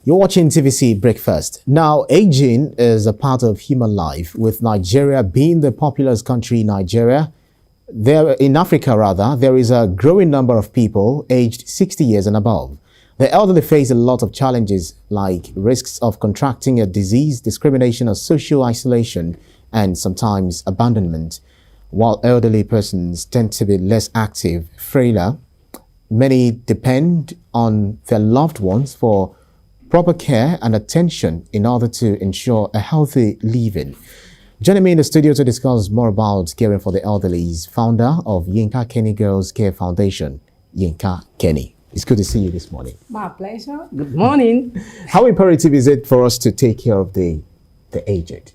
You're watching TVC Breakfast. Now, aging is a part of human life, with Nigeria being the populous country in in Africa, there is a growing number of people aged 60 years and above. The elderly face a lot of challenges like risks of contracting a disease, discrimination or social isolation, and sometimes abandonment. While elderly persons tend to be less active, frailer, many depend on their loved ones for proper care and attention in order to ensure a healthy living. Joining me in the studio to discuss more about caring for the elderly is founder of Yinka Kenny Girls Care Foundation, Yinka Kenny. It's good to see you this morning. My pleasure. Good morning. How imperative is it for us to take care of the aged?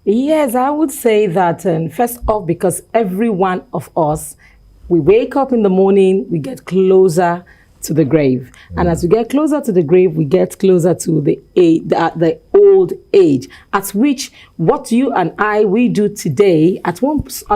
Yes, I would say that first off, because every one of us, we wake up in the morning, we get closer to the grave. And as we get closer to the grave, we get closer to the old age, at which what you and we do today, at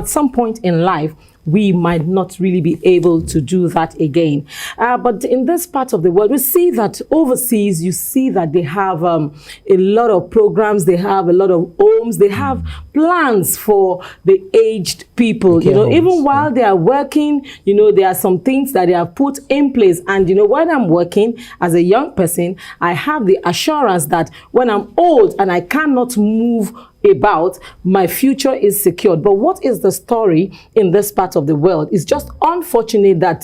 some point in life, we might not really be able to do that again. But in this part of the world, we see that overseas, you see that they have a lot of programs, they have a lot of homes, they have plans for the aged people. You know, homes, even while they are working, you know, there are some things that they have put in place. And, you know, when I'm working as a young person, I have the assurance that when I'm old and I cannot move about, my future is secured. But what is the story in this part of the world? It's just unfortunate that,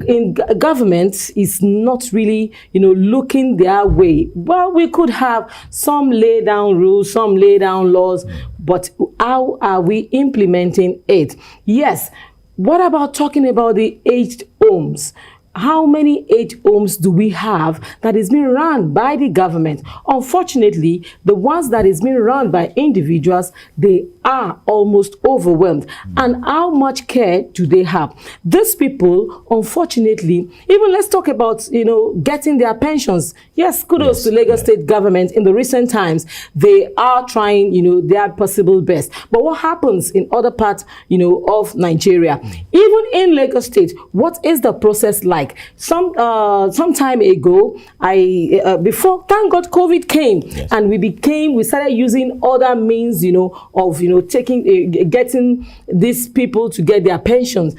in government is not really, you know, looking their way. Well, we could have some lay down rules, some lay down laws, but how are we implementing it? Yes. What about talking about the aged homes? How many aged homes do we have that is being run by the government? Unfortunately, the ones that is being run by individuals, they are almost overwhelmed. And how much care do they have? These people, unfortunately, even let's talk about, you know, getting their pensions. Yes, kudos to Lagos State government. In the recent times, they are trying, you know, their possible best. But what happens in other parts, you know, of Nigeria? Even in Lagos State, what is the process like? Some time ago, before, thank God, COVID came, and we started using other means, you know, of, you know, getting these people to get their pensions.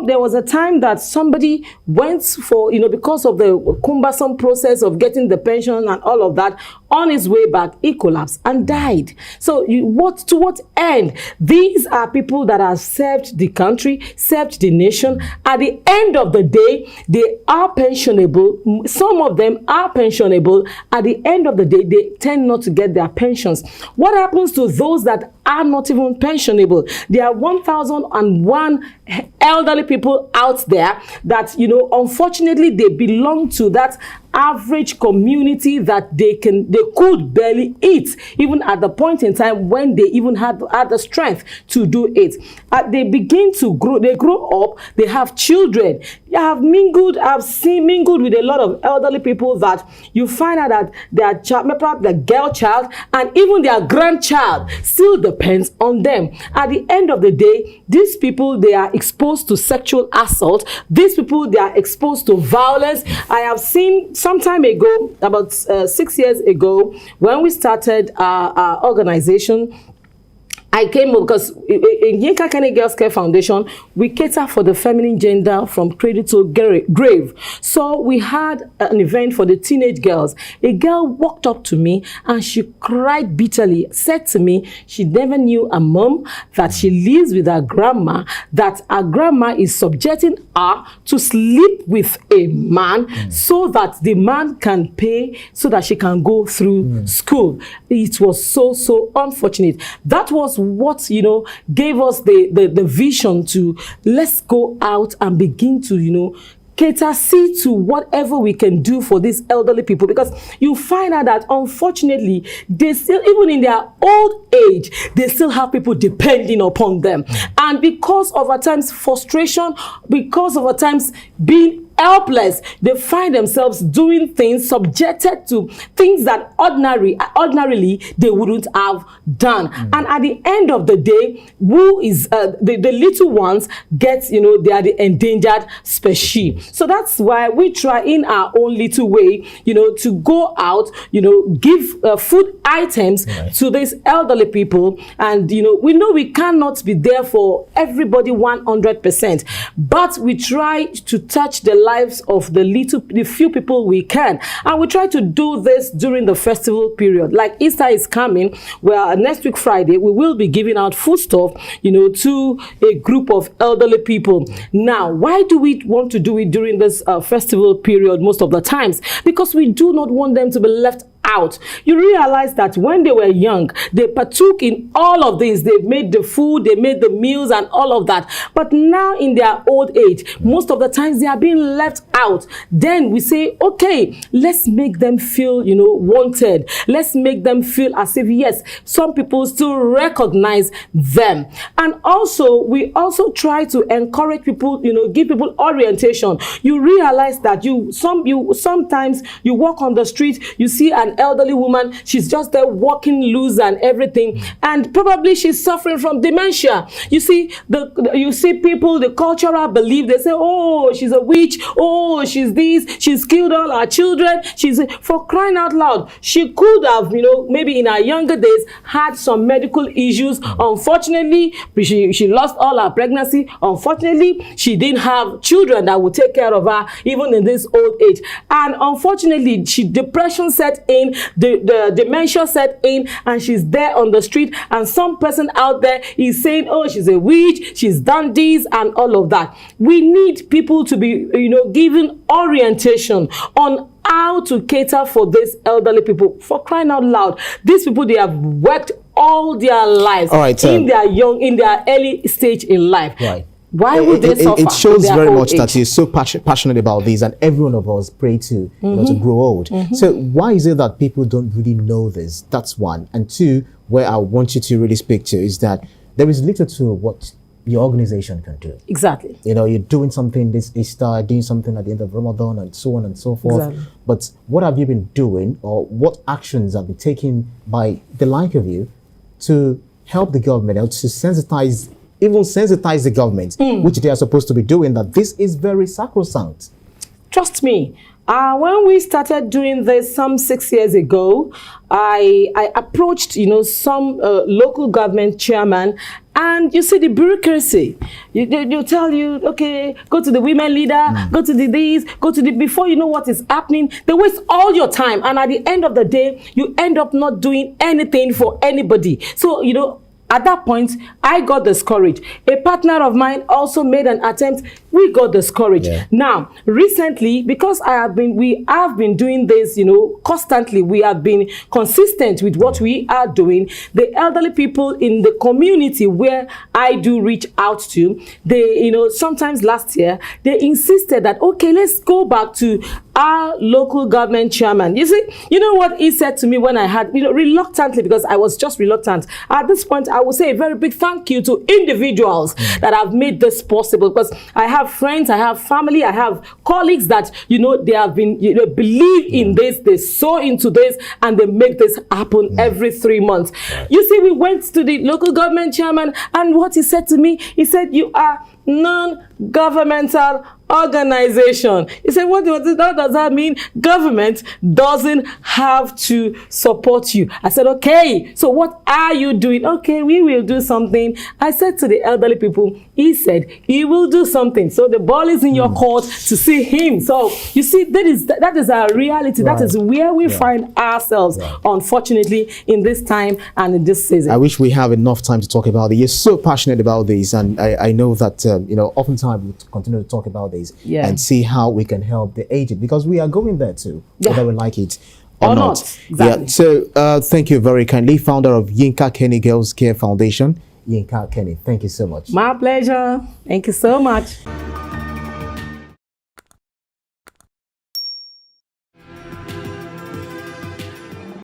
There was a time that somebody went for, you know, because of the cumbersome process of getting the pension and all of that, on his way back, he collapsed and died. So to what end? These are people that have served the country, served the nation. At the end of the day, they are pensionable. Some of them are pensionable. At the end of the day, they tend not to get their pensions. What happens to those that are not even pensionable? There are 1,001 elderly people out there that, you know, unfortunately, they belong to that average community that they could barely eat, even at the point in time when they even had the strength to do it. They begin to grow, they grow up, they have children. I've mingled with a lot of elderly people that you find out that their child, perhaps their girl child, and even their grandchild still depends on them. At the end of the day, these people, they are exposed to sexual assault. These people, they are exposed to violence. I have seen some time ago, about 6 years ago, when we started our organization, I came because in Yinka Kenny Girls Care Foundation, we cater for the feminine gender from cradle to grave. So we had an event for the teenage girls. A girl walked up to me and she cried bitterly, said to me she never knew a mom, that she lives with her grandma, that her grandma is subjecting her to sleep with a man so that the man can pay so that she can go through school. It was so unfortunate. That was what, you know, gave us the vision to let's go out and begin to, you know, see to whatever we can do for these elderly people, because you find out that unfortunately they still, even in their old age, they still have people depending upon them. And because of at times frustration, because of at times being helpless. They find themselves doing things, subjected to things that ordinarily they wouldn't have done. And at the end of the day, who is the little ones get, you know, they are the endangered species. So that's why we try in our own little way, you know, to go out, you know, give food items to these elderly people. And, you know we cannot be there for everybody 100%, but we try to touch the lives of the few people we can. And we try to do this during the festival period. Like Easter is coming, where next week Friday, we will be giving out foodstuff, you know, to a group of elderly people. Now, why do we want to do it during this festival period most of the times? Because we do not want them to be left out. You realize that when they were young, they partook in all of this. They made the food, they made the meals and all of that. But now in their old age, most of the times they are being left out. Then we say, okay, let's make them feel, you know, wanted. Let's make them feel as if, yes, some people still recognize them. And also, we also try to encourage people, you know, give people orientation. You realize that sometimes you walk on the street, you see an elderly woman, she's just there walking loose and everything, and probably she's suffering from dementia. You see people, the cultural belief, they say, oh, she's a witch, oh, she's this, she's killed all our children, for crying out loud. She could have, you know, maybe in her younger days had some medical issues. Unfortunately, she lost all her pregnancy. Unfortunately, she didn't have children that would take care of her even in this old age. And unfortunately, depression set in, the dementia set in, and she's there on the street, and some person out there is saying, oh, she's a witch, she's done this and all of that. We need people to be, you know, given orientation on how to cater for these elderly people. For crying out loud, these people, they have worked all their lives in their early stage in life. Right. Why would they suffer? It shows very much that you're so passionate about this, and every one of us pray to, you know, to grow old. So why is it that people don't really know this? That's one. And two, where I want you to really speak to is that there is little to what your organization can do. Exactly. You know, you're doing something this Easter, doing something at the end of Ramadan, and so on and so forth. Exactly. But what have you been doing, or what actions have been taken by the like of you to help the government, or to sensitize the government, which they are supposed to be doing, that this is very sacrosanct? Trust me, when we started doing this some 6 years ago, I approached, you know, some local government chairman, and you see the bureaucracy. They'll tell you, okay, go to the women leader, go to the this, go to the, before you know what is happening, they waste all your time. And at the end of the day, you end up not doing anything for anybody. So, you know, at that point, I got discouraged. A partner of mine also made an attempt. We got discouraged. Yeah. Now, recently, because we have been doing this, you know, constantly, we have been consistent with what we are doing. The elderly people in the community where I do reach out to, they, you know, sometimes last year, they insisted that, okay, let's go back to our local government chairman. You see, you know what he said to me when I had, you know, reluctantly, because I was just reluctant. At this point, I would say a very big thank you to individuals that have made this possible, because I have friends, I have family, I have colleagues that, you know, they have been, you know, believe in this, they sow into this, and they make this happen every 3 months. You see, we went to the local government chairman, and what he said to me, he said, you are non-governmental organization. He said, what does that mean? Government doesn't have to support you. I said, okay, so what are you doing? Okay, we will do something. I said to the elderly people, he said, he will do something. So the ball is in your court to see him. So you see, that is our reality. Right. That is where we find ourselves, unfortunately, in this time and in this season. I wish we have enough time to talk about it. You're so passionate about this, and I know that, you know, oftentimes we'll continue to talk about this and see how we can help the aged, because we are going there too, whether we like it or not. Exactly. Yeah. So thank you very kindly, founder of Yinka Kenny Girls Care Foundation, Yinka Kenny. Thank you so much. My pleasure. Thank you so much.